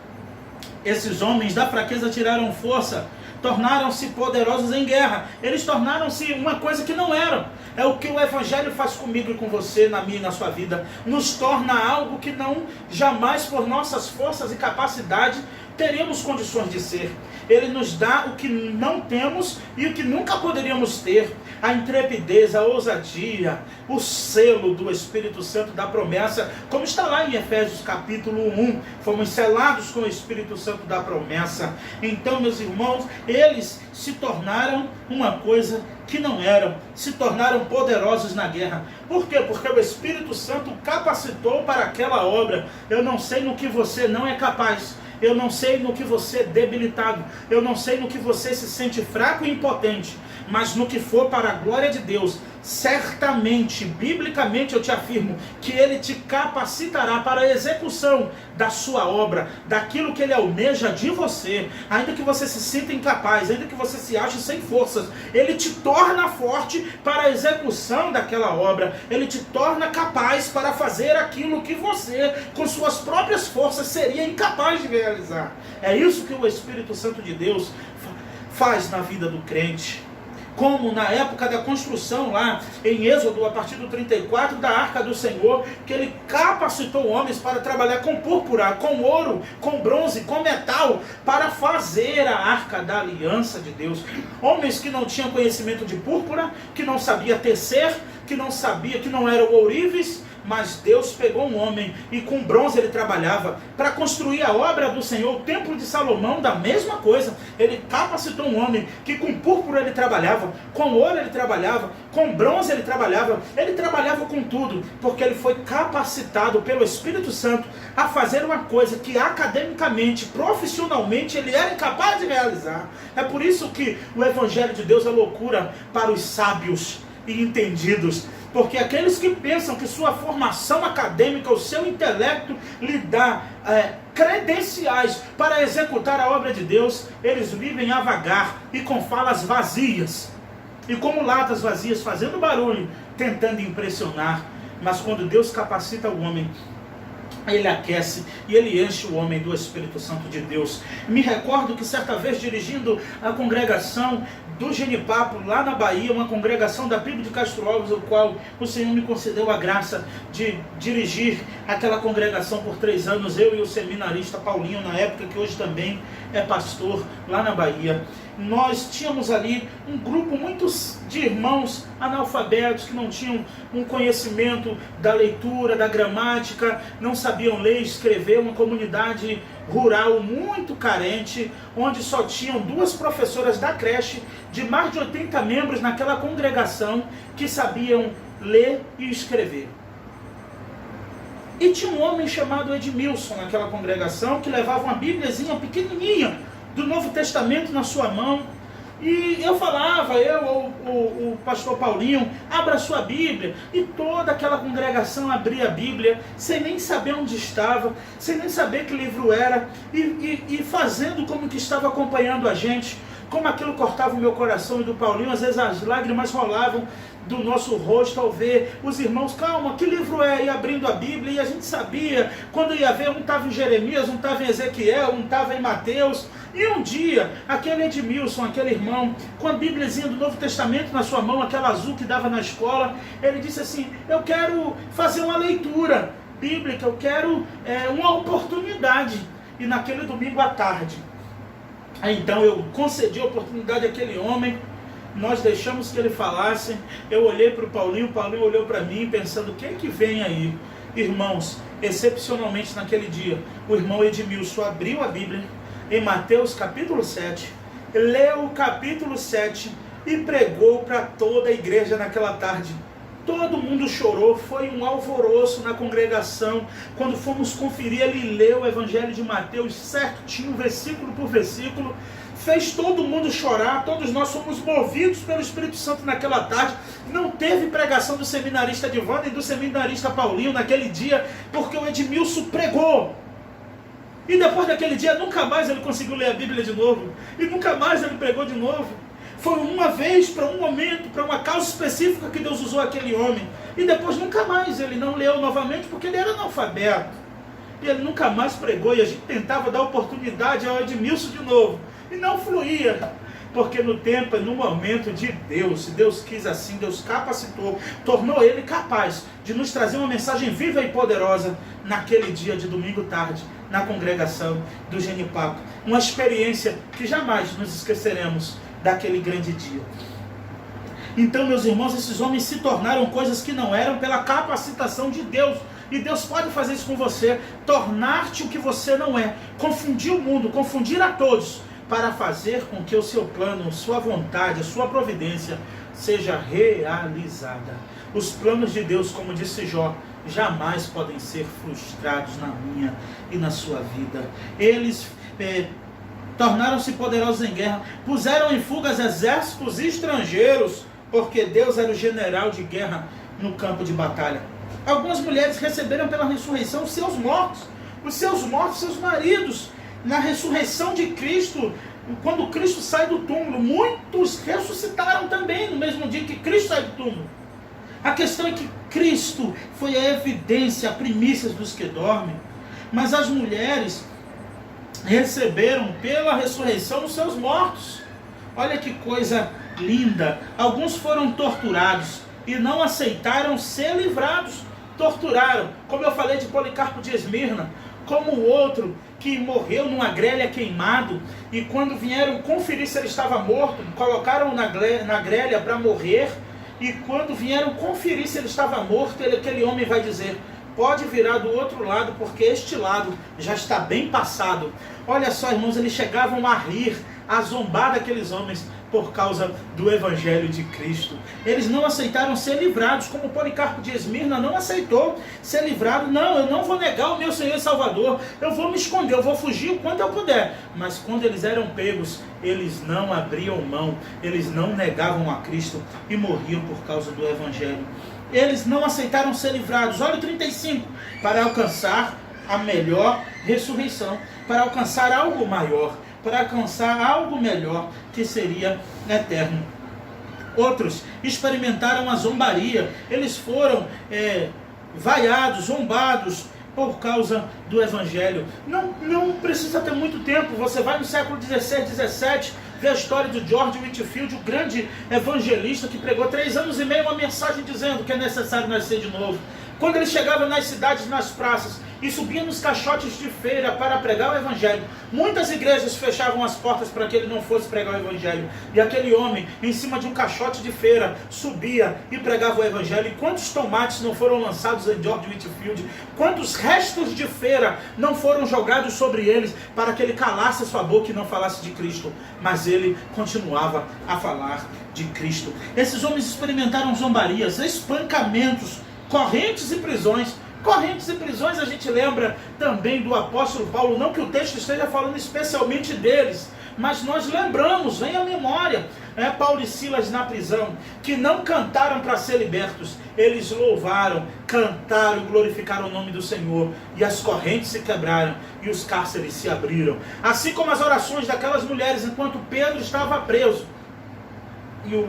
Esses homens da fraqueza tiraram força, tornaram-se poderosos em guerra. Eles tornaram-se uma coisa que não eram. É o que o Evangelho faz comigo e com você, na minha e na sua vida. Nos torna algo que não, jamais por nossas forças e capacidade teremos condições de ser. Ele nos dá o que não temos e o que nunca poderíamos ter. A intrepidez, a ousadia, o selo do Espírito Santo da promessa, como está lá em Efésios capítulo 1. Fomos selados com o Espírito Santo da promessa. Então, meus irmãos, eles se tornaram uma coisa que não eram, se tornaram poderosos na guerra. Por quê? Porque o Espírito Santo capacitou para aquela obra. Eu não sei no que você não é capaz. Eu não sei no que você é debilitado. Eu não sei no que você se sente fraco e impotente. Mas no que for para a glória de Deus, certamente, biblicamente eu te afirmo, que Ele te capacitará para a execução da sua obra, daquilo que Ele almeja de você. Ainda que você se sinta incapaz, ainda que você se ache sem forças, Ele te torna forte para a execução daquela obra. Ele te torna capaz para fazer aquilo que você, com suas próprias forças, seria incapaz de realizar. É isso que o Espírito Santo de Deus faz na vida do crente. Como na época da construção lá em Êxodo, a partir do 34, da Arca do Senhor, que Ele capacitou homens para trabalhar com púrpura, com ouro, com bronze, com metal, para fazer a Arca da Aliança de Deus. Homens que não tinham conhecimento de púrpura, que não sabia tecer, que não sabia, que não eram ourives, mas Deus pegou um homem e com bronze ele trabalhava para construir a obra do Senhor. O templo de Salomão, da mesma coisa. Ele capacitou um homem que com púrpura ele trabalhava, com ouro ele trabalhava, com bronze ele trabalhava com tudo, porque ele foi capacitado pelo Espírito Santo a fazer uma coisa que academicamente, profissionalmente ele era incapaz de realizar. É por isso que o Evangelho de Deus é loucura para os sábios e entendidos. Porque aqueles que pensam que sua formação acadêmica, o seu intelecto lhe dá credenciais para executar a obra de Deus, eles vivem a vagar e com falas vazias. E como latas vazias, fazendo barulho, tentando impressionar. Mas quando Deus capacita o homem, Ele aquece e Ele enche o homem do Espírito Santo de Deus. Me recordo que certa vez, dirigindo a congregação do Genipapo, lá na Bahia, uma congregação da PIB de Castro Alves, o qual o Senhor me concedeu a graça de dirigir aquela congregação por 3 anos, eu e o seminarista Paulinho, na época, que hoje também é pastor lá na Bahia. Nós tínhamos ali um grupo muitos de irmãos analfabetos que não tinham um conhecimento da leitura, da gramática, não sabiam ler e escrever, uma comunidade rural muito carente, onde só tinham 2 professoras da creche, de mais de 80 membros naquela congregação, que sabiam ler e escrever. E tinha um homem chamado Edmilson naquela congregação, que levava uma bíbliazinha pequenininha do Novo Testamento na sua mão. E eu falava, o pastor Paulinho, abra a sua Bíblia. E toda aquela congregação abria a Bíblia, sem nem saber onde estava, sem nem saber que livro era, e fazendo como que estava acompanhando a gente. Como aquilo cortava o meu coração e do Paulinho, às vezes as lágrimas rolavam do nosso rosto ao ver os irmãos, calma, que livro é? E abrindo a Bíblia, e a gente sabia, quando ia ver, um estava em Jeremias, um estava em Ezequiel, um estava em Mateus. E um dia, aquele Edmilson, aquele irmão, com a Bíbliazinha do Novo Testamento na sua mão, aquela azul que dava na escola, ele disse assim, eu quero fazer uma leitura bíblica, eu quero uma oportunidade. E naquele domingo à tarde, então eu concedi a oportunidade àquele homem, nós deixamos que ele falasse, eu olhei para o Paulinho olhou para mim, pensando, quem que vem aí? Irmãos, excepcionalmente naquele dia, o irmão Edmilson abriu a Bíblia, em Mateus capítulo 7, leu o capítulo 7 e pregou para toda a igreja naquela tarde. Todo mundo chorou, foi um alvoroço na congregação. Quando fomos conferir, ele leu o Evangelho de Mateus certinho, versículo por versículo, fez todo mundo chorar. Todos nós fomos movidos pelo Espírito Santo naquela tarde. Não teve pregação do seminarista Divana e do seminarista Paulinho naquele dia, porque o Edmilson pregou. E depois daquele dia, nunca mais ele conseguiu ler a Bíblia de novo. E nunca mais ele pregou de novo. Foi uma vez, para um momento, para uma causa específica que Deus usou aquele homem. E depois nunca mais ele não leu novamente, porque ele era analfabeto. E ele nunca mais pregou. E a gente tentava dar oportunidade ao Edmilson de novo. E não fluía. Porque no tempo e no momento de Deus, se Deus quis assim, Deus capacitou, tornou ele capaz de nos trazer uma mensagem viva e poderosa naquele dia de domingo tarde, na congregação do Genipapo. Uma experiência que jamais nos esqueceremos daquele grande dia. Então, meus irmãos, esses homens se tornaram coisas que não eram pela capacitação de Deus. E Deus pode fazer isso com você, tornar-te o que você não é, confundir o mundo, confundir a todos, para fazer com que o seu plano, sua vontade, a sua providência seja realizada. Os planos de Deus, como disse Jó, jamais podem ser frustrados na minha e na sua vida. Eles tornaram-se poderosos em guerra, puseram em fuga os exércitos estrangeiros, porque Deus era o general de guerra no campo de batalha. Algumas mulheres receberam pela ressurreição os seus mortos, seus maridos. Na ressurreição de Cristo, quando Cristo sai do túmulo, muitos ressuscitaram também no mesmo dia que Cristo sai do túmulo. A questão é que Cristo foi a evidência, a primícia dos que dormem, mas as mulheres receberam pela ressurreição os seus mortos. Olha que coisa linda. Alguns foram torturados e não aceitaram ser livrados. Torturaram, como eu falei de Policarpo de Esmirna, como o outro que morreu numa grelha queimado, e quando vieram conferir se ele estava morto, colocaram na grelha para morrer, e quando vieram conferir se ele estava morto, aquele homem vai dizer: pode virar do outro lado, porque este lado já está bem passado. Olha só, irmãos, eles chegavam a rir, a zombar daqueles homens por causa do Evangelho de Cristo. Eles não aceitaram ser livrados, como Policarpo de Esmirna não aceitou ser livrado. Não, eu não vou negar o meu Senhor e Salvador, eu vou me esconder, eu vou fugir o quanto eu puder. Mas quando eles eram pegos, eles não abriam mão, eles não negavam a Cristo e morriam por causa do Evangelho. Eles não aceitaram ser livrados. Olha o 35, para alcançar a melhor ressurreição, para alcançar algo maior, para alcançar algo melhor, que seria eterno. Outros experimentaram a zombaria. Eles foram vaiados, zombados por causa do Evangelho. Não precisa ter muito tempo. Você vai no século 16, 17, vê a história de George Whitefield, o grande evangelista que pregou 3 anos e meio uma mensagem dizendo que é necessário nascer de novo. Quando ele chegava nas cidades, nas praças, e subia nos caixotes de feira para pregar o Evangelho, muitas igrejas fechavam as portas para que ele não fosse pregar o Evangelho. E aquele homem, em cima de um caixote de feira, subia e pregava o Evangelho. E quantos tomates não foram lançados em George Whitefield? Quantos restos de feira não foram jogados sobre eles para que ele calasse a sua boca e não falasse de Cristo? Mas ele continuava a falar de Cristo. Esses homens experimentaram zombarias, espancamentos, correntes e prisões. Correntes e prisões, a gente lembra também do apóstolo Paulo, não que o texto esteja falando especialmente deles, mas nós lembramos, vem à memória, Paulo e Silas na prisão, que não cantaram para ser libertos, eles louvaram, cantaram e glorificaram o nome do Senhor, e as correntes se quebraram, e os cárceres se abriram, assim como as orações daquelas mulheres, enquanto Pedro estava preso, e o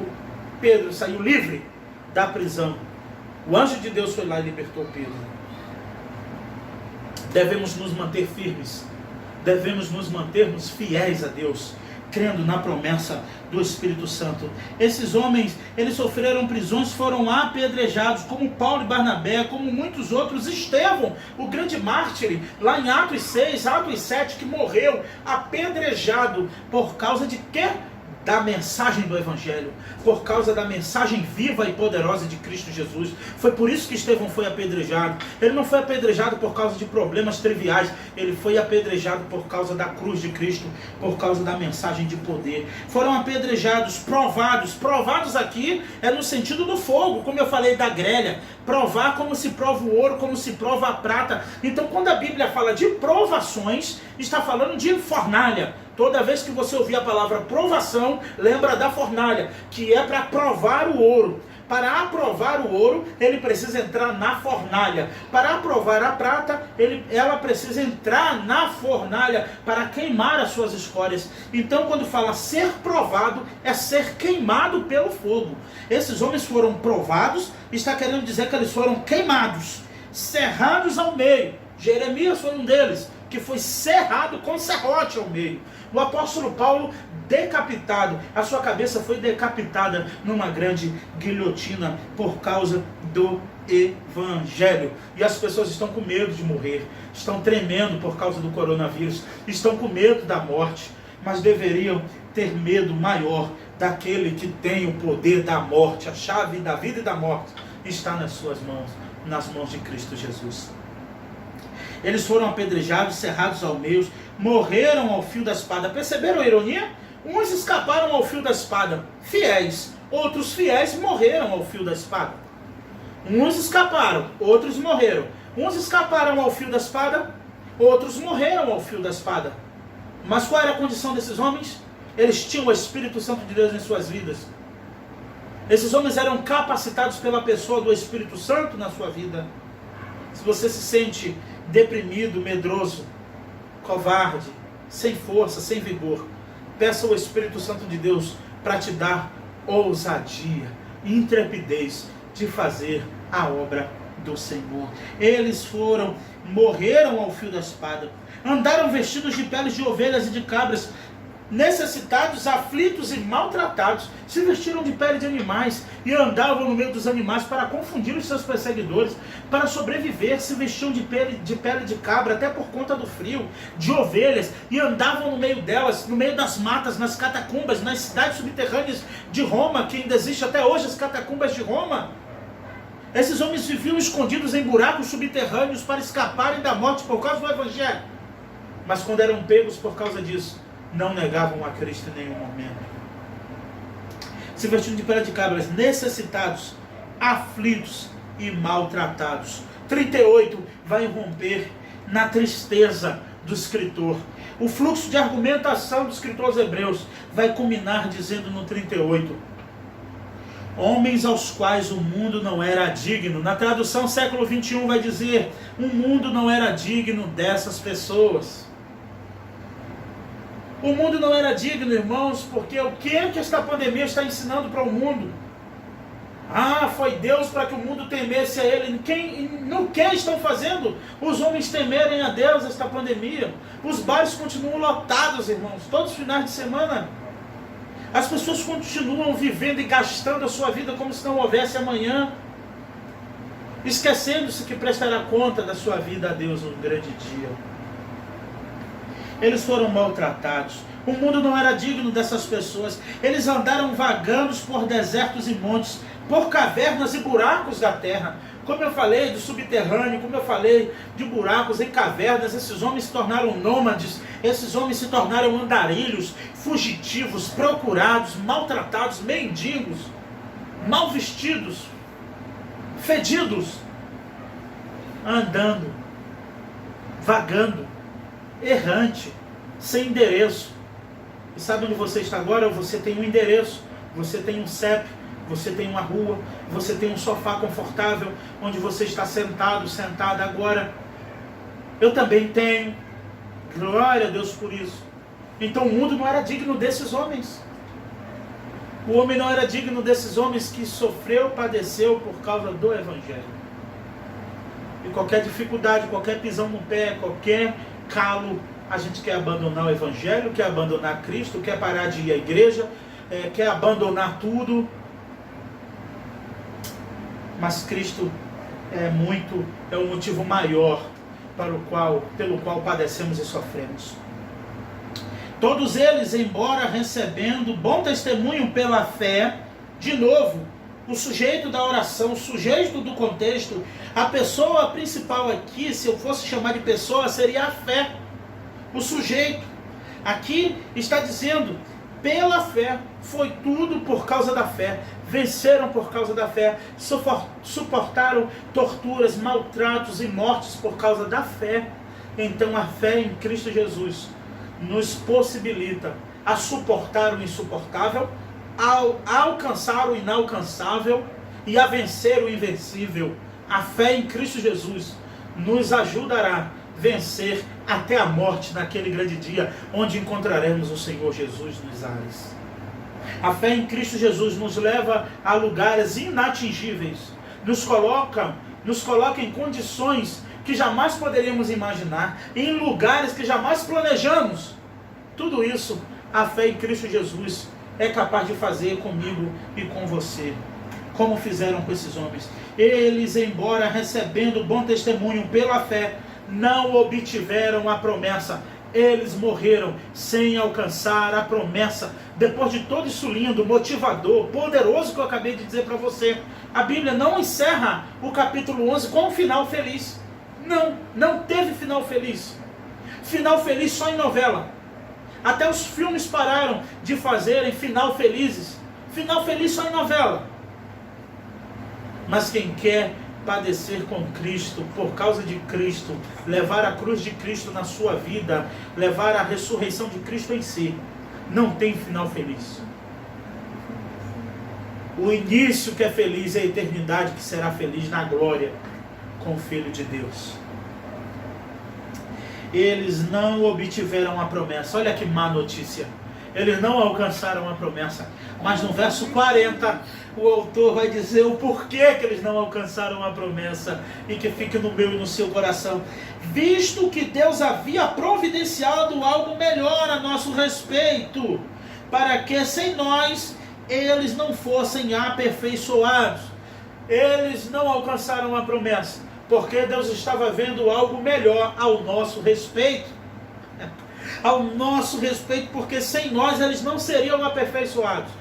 Pedro saiu livre da prisão. O anjo de Deus foi lá e libertou Pedro. Devemos nos manter firmes, devemos nos mantermos fiéis a Deus, crendo na promessa do Espírito Santo. Esses homens, eles sofreram prisões, foram apedrejados, como Paulo e Barnabé, como muitos outros. Estevão, o grande mártir, lá em Atos 6, Atos 7, que morreu apedrejado por causa de quê? da mensagem do Evangelho, por causa da mensagem viva e poderosa de Cristo Jesus. Foi por isso que Estevão foi apedrejado. Ele não foi apedrejado por causa de problemas triviais, ele foi apedrejado por causa da cruz de Cristo, por causa da mensagem de poder. Foram apedrejados, provados aqui é no sentido do fogo, como eu falei da grelha, provar como se prova o ouro, como se prova a prata. Então quando a Bíblia fala de provações, está falando de fornalha. Toda vez que você ouvir a palavra provação, lembra da fornalha, que é para provar o ouro. Para aprovar o ouro, ele precisa entrar na fornalha. Para aprovar a prata, ela precisa entrar na fornalha para queimar as suas escórias. Então, quando fala ser provado, é ser queimado pelo fogo. Esses homens foram provados, está querendo dizer que eles foram queimados, serrados ao meio. Jeremias foi um deles, que foi serrado com serrote ao meio. O apóstolo Paulo, decapitado, a sua cabeça foi decapitada numa grande guilhotina por causa do Evangelho. E as pessoas estão com medo de morrer, estão tremendo por causa do coronavírus, estão com medo da morte, mas deveriam ter medo maior daquele que tem o poder da morte. A chave da vida e da morte está nas suas mãos, nas mãos de Cristo Jesus. Eles foram apedrejados, serrados ao meio, morreram ao fio da espada. Perceberam a ironia? Uns escaparam ao fio da espada, fiéis. Outros fiéis morreram ao fio da espada. Uns escaparam, outros morreram. Uns escaparam ao fio da espada, outros morreram ao fio da espada. Mas qual era a condição desses homens? Eles tinham o Espírito Santo de Deus em suas vidas. Esses homens eram capacitados pela pessoa do Espírito Santo na sua vida. Se você se sente deprimido, medroso, covarde, sem força, sem vigor, peça ao Espírito Santo de Deus para te dar ousadia, intrepidez de fazer a obra do Senhor. Eles morreram ao fio da espada, andaram vestidos de peles de ovelhas e de cabras, necessitados, aflitos e maltratados, se vestiram de pele de animais e andavam no meio dos animais para confundir os seus perseguidores. Para sobreviver, se vestiam de pele de cabra, até por conta do frio, de ovelhas, e andavam no meio delas, no meio das matas, nas catacumbas, nas cidades subterrâneas de Roma, que ainda existe até hoje as catacumbas de Roma. Esses homens viviam escondidos em buracos subterrâneos para escaparem da morte por causa do Evangelho. Mas quando eram pegos por causa disso, não negavam a Cristo em nenhum momento. Se vestindo de pele de cabras, necessitados, aflitos e maltratados. 38 vai romper na tristeza do escritor. O fluxo de argumentação do escritor aos Hebreus vai culminar dizendo no 38: homens aos quais o mundo não era digno. Na tradução século 21 vai dizer: o mundo não era digno dessas pessoas. O mundo não era digno, irmãos, porque o que esta pandemia está ensinando para o mundo? Foi Deus para que o mundo temesse a Ele. No que estão fazendo os homens temerem a Deus esta pandemia? Os bares continuam lotados, irmãos, todos os finais de semana. As pessoas continuam vivendo e gastando a sua vida como se não houvesse amanhã, esquecendo-se que prestará conta da sua vida a Deus no grande dia. Eles foram maltratados. O mundo não era digno dessas pessoas. Eles andaram vagando por desertos e montes, por cavernas e buracos da terra. Como eu falei do subterrâneo, como eu falei de buracos em cavernas, esses homens se tornaram nômades, esses homens se tornaram andarilhos, fugitivos, procurados, maltratados, mendigos, mal vestidos, fedidos, andando, vagando, errante, sem endereço. E sabe onde você está agora? Você tem um endereço, você tem um CEP, você tem uma rua, você tem um sofá confortável, onde você está sentado, sentada agora. Eu também tenho. Glória a Deus por isso. Então o mundo não era digno desses homens. O homem não era digno desses homens que sofreu, padeceu por causa do Evangelho. E qualquer dificuldade, qualquer pisão no pé, qualquer calo, a gente quer abandonar o Evangelho, quer abandonar Cristo, quer parar de ir à igreja, quer abandonar tudo. Mas Cristo é um motivo maior pelo qual padecemos e sofremos. Todos eles, embora recebendo bom testemunho pela fé, de novo, o sujeito da oração, o sujeito do contexto, a pessoa principal aqui, se eu fosse chamar de pessoa, seria a fé. O sujeito. Aqui está dizendo, pela fé, foi tudo por causa da fé. Venceram por causa da fé, suportaram torturas, maltratos e mortes por causa da fé. Então a fé em Cristo Jesus nos possibilita a suportar o insuportável, a alcançar o inalcançável e a vencer o invencível. A fé em Cristo Jesus nos ajudará a vencer até a morte naquele grande dia, onde encontraremos o Senhor Jesus nos ares. A fé em Cristo Jesus nos leva a lugares inatingíveis, nos coloca em condições que jamais poderíamos imaginar, em lugares que jamais planejamos. Tudo isso, a fé em Cristo Jesus é capaz de fazer comigo e com você, como fizeram com esses homens. Eles, embora recebendo bom testemunho pela fé, não obtiveram a promessa. Eles morreram sem alcançar a promessa. Depois de todo isso lindo, motivador, poderoso que eu acabei de dizer para você, a Bíblia não encerra o capítulo 11 com um final feliz. Não teve final feliz. Final feliz só em novela. Até os filmes pararam de fazerem final felizes. Final feliz só em novela. Mas quem quer padecer com Cristo, por causa de Cristo, levar a cruz de Cristo na sua vida, levar a ressurreição de Cristo em si, não tem final feliz. O início que é feliz é a eternidade que será feliz na glória com o Filho de Deus. Eles não obtiveram a promessa. Olha que má notícia. Eles não alcançaram a promessa. Mas no verso 40, o autor vai dizer o porquê que eles não alcançaram a promessa. E que fique no meu e no seu coração. Visto que Deus havia providenciado algo melhor a nosso respeito, para que sem nós eles não fossem aperfeiçoados. Eles não alcançaram a promessa, porque Deus estava vendo algo melhor ao nosso respeito. Ao nosso respeito, porque sem nós eles não seriam aperfeiçoados.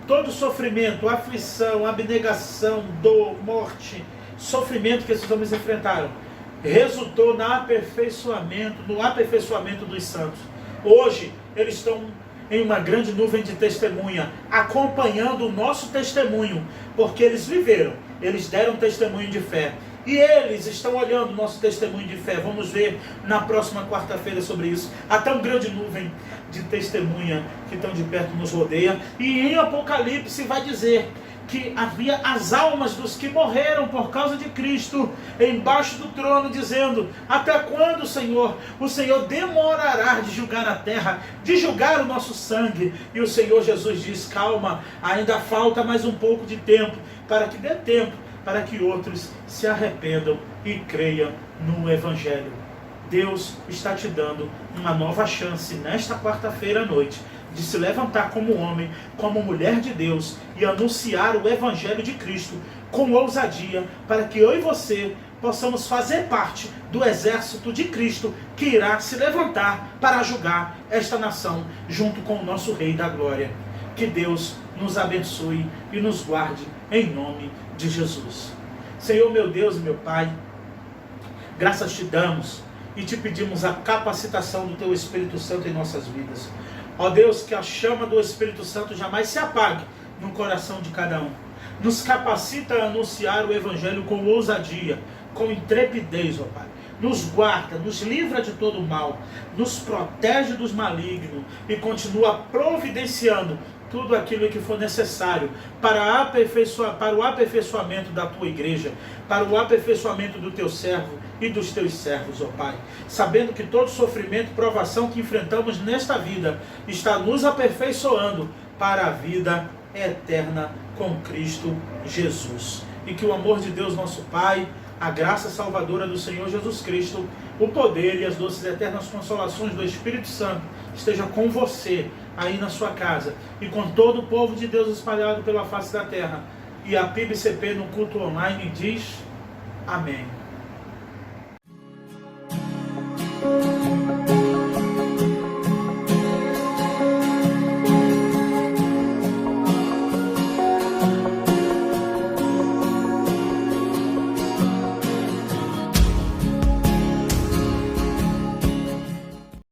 Todo sofrimento, aflição, abnegação, dor, morte, sofrimento que esses homens enfrentaram, resultou no aperfeiçoamento dos santos. Hoje, eles estão em uma grande nuvem de testemunha, acompanhando o nosso testemunho, porque eles viveram, eles deram testemunho de fé. E eles estão olhando o nosso testemunho de fé. Vamos ver na próxima quarta-feira sobre isso. Até uma grande nuvem de testemunha que tão de perto nos rodeia. E em Apocalipse vai dizer que havia as almas dos que morreram por causa de Cristo embaixo do trono, dizendo: até quando, Senhor? O Senhor demorará de julgar a terra, de julgar o nosso sangue. E o Senhor Jesus diz: calma, ainda falta mais um pouco de tempo, para que dê tempo para que outros se arrependam e creiam no Evangelho. Deus está te dando uma nova chance nesta quarta-feira à noite de se levantar como homem, como mulher de Deus e anunciar o Evangelho de Cristo com ousadia, para que eu e você possamos fazer parte do exército de Cristo que irá se levantar para julgar esta nação junto com o nosso Rei da Glória. Que Deus nos abençoe e nos guarde em nome de Jesus. Senhor, meu Deus e meu Pai, graças te damos e te pedimos a capacitação do Teu Espírito Santo em nossas vidas. Ó Deus, que a chama do Espírito Santo jamais se apague no coração de cada um. Nos capacita a anunciar o Evangelho com ousadia, com intrepidez, ó Pai. Nos guarda, nos livra de todo o mal, nos protege dos malignos e continua providenciando tudo aquilo que for necessário para o aperfeiçoamento da Tua igreja, para o aperfeiçoamento do Teu servo e dos Teus servos, ó Pai. Sabendo que todo sofrimento e provação que enfrentamos nesta vida está nos aperfeiçoando para a vida eterna com Cristo Jesus. E que o amor de Deus, nosso Pai, a graça salvadora do Senhor Jesus Cristo, o poder e as doces eternas consolações do Espírito Santo esteja com você aí na sua casa e com todo o povo de Deus espalhado pela face da terra. E a PIBCP no culto online diz amém.